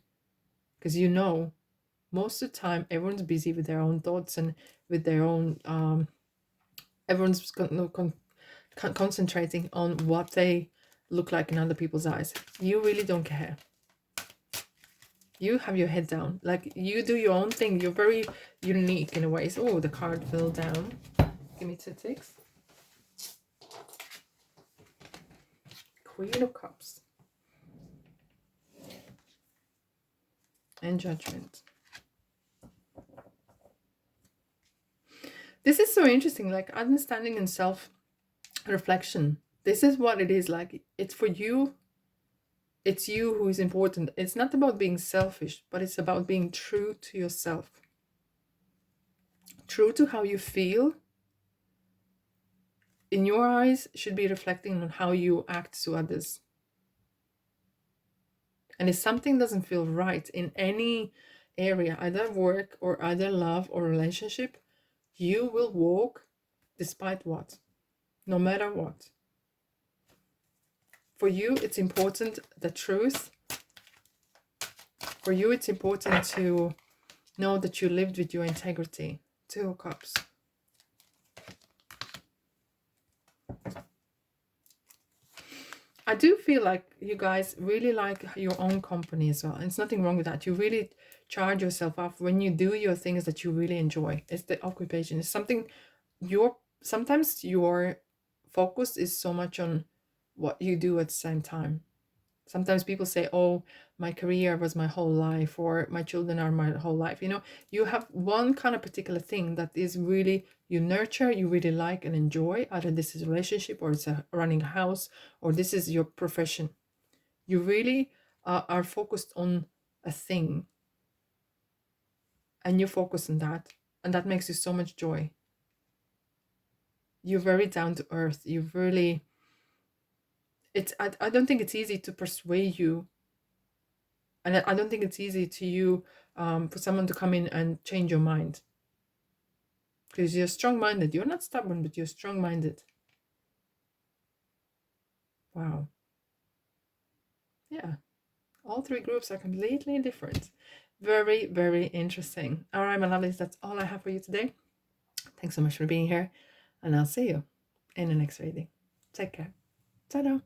S1: Because you know, most of the time, everyone's busy with their own thoughts and with their own, everyone's concentrating on what they look like in other people's eyes. You really don't care. You have your head down. Like, you do your own thing. You're very unique in a way. So, oh, the card fell down. Give me 2 ticks. Queen of Cups. And Judgment. This is so interesting, like understanding and self-reflection. This is what it is like. It's for you. It's you who is important. It's not about being selfish, but it's about being true to yourself. True to how you feel. In your eyes, should be reflecting on how you act to others. And if something doesn't feel right in any area, either work or either love or relationship, you will walk despite what, no matter what. For you, it's important, the truth. For you, it's important to know that you lived with your integrity. 2 of Cups. I do feel like you guys really like your own company as well. And it's nothing wrong with that. You really charge yourself up when you do your things that you really enjoy. It's the occupation. It's something sometimes your focus is so much on what you do at the same time. Sometimes people say, oh, my career was my whole life, or my children are my whole life. You know, you have one kind of particular thing that is really, you nurture, you really like and enjoy. Either this is a relationship, or it's a running a house, or this is your profession. You really are focused on a thing, and you focus on that, and that makes you so much joy. You're very down to earth. You really, I don't think it's easy to persuade you, and I don't think it's easy to you for someone to come in and change your mind, because you're strong-minded. You're not stubborn, but you're strong-minded. Wow. Yeah, all three groups are completely different. Very, very interesting. All right, my lovelies, that's all I have for you today. Thanks so much for being here, and I'll see you in the next reading. Take care. Ta-da.